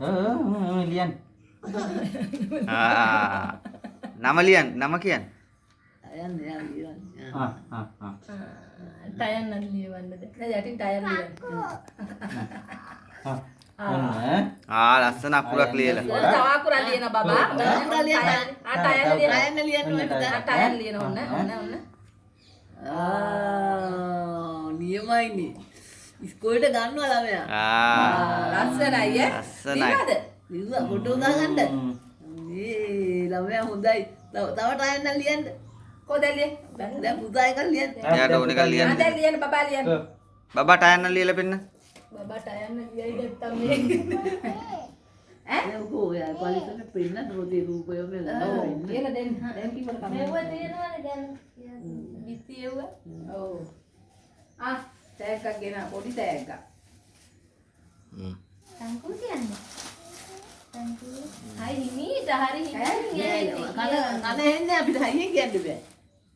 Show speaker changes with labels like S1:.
S1: ලියන්න.
S2: නම ලියන්න. නම කියන්න.
S3: ටයර් නම් ලියවන්නද? නේද යටින් ටයර් ලියන්න.
S2: ලස්සන අකුරක් ලියලා.
S3: තව අකුරක් ලියන බබා. ටයර් ලියන ඔන්න.
S4: නියමයිනේ. ඉස්කෝලේට ගන්නවා ළමයා.
S3: ලස්සනයි ඈ.
S2: ලස්සනයි.
S4: ලිව්වා ෆොටෝ දාගන්න. ළමයා හොඳයි. තව ටයර් නම් ලියන්න.
S3: කොහෙද ලියන්නේ?
S4: දැන් පුතා එකක් ලියන්න.
S2: එයාට ඕන එකක් ලියන්න.
S3: දැන් ලියන්න බබා ලියන්න.
S2: බබා ටයර් නම් ලියලා පෙන්න.
S3: බබා ටයර් නම් ලියයි නැත්තම් මේ.
S4: දැන් කොහොමද යා පරිසරෙ පෙන්නන්න පොතේ රූපය මෙල
S3: ලියලා දෙන්න. දැන් කිව්වට කමක්
S5: මෙව තියෙනවනේ දැන්
S3: බිත්තියෙව්ව. ඔව්. තෑග්ගක් ගෙන පොඩි තෑග්ගක්.
S5: තංකුල් කියන්නේ තංකුල් හරි හිමීට හරි හිමීට
S4: කන එන්නේ අපිට හයියෙන් කියන්න බෑ.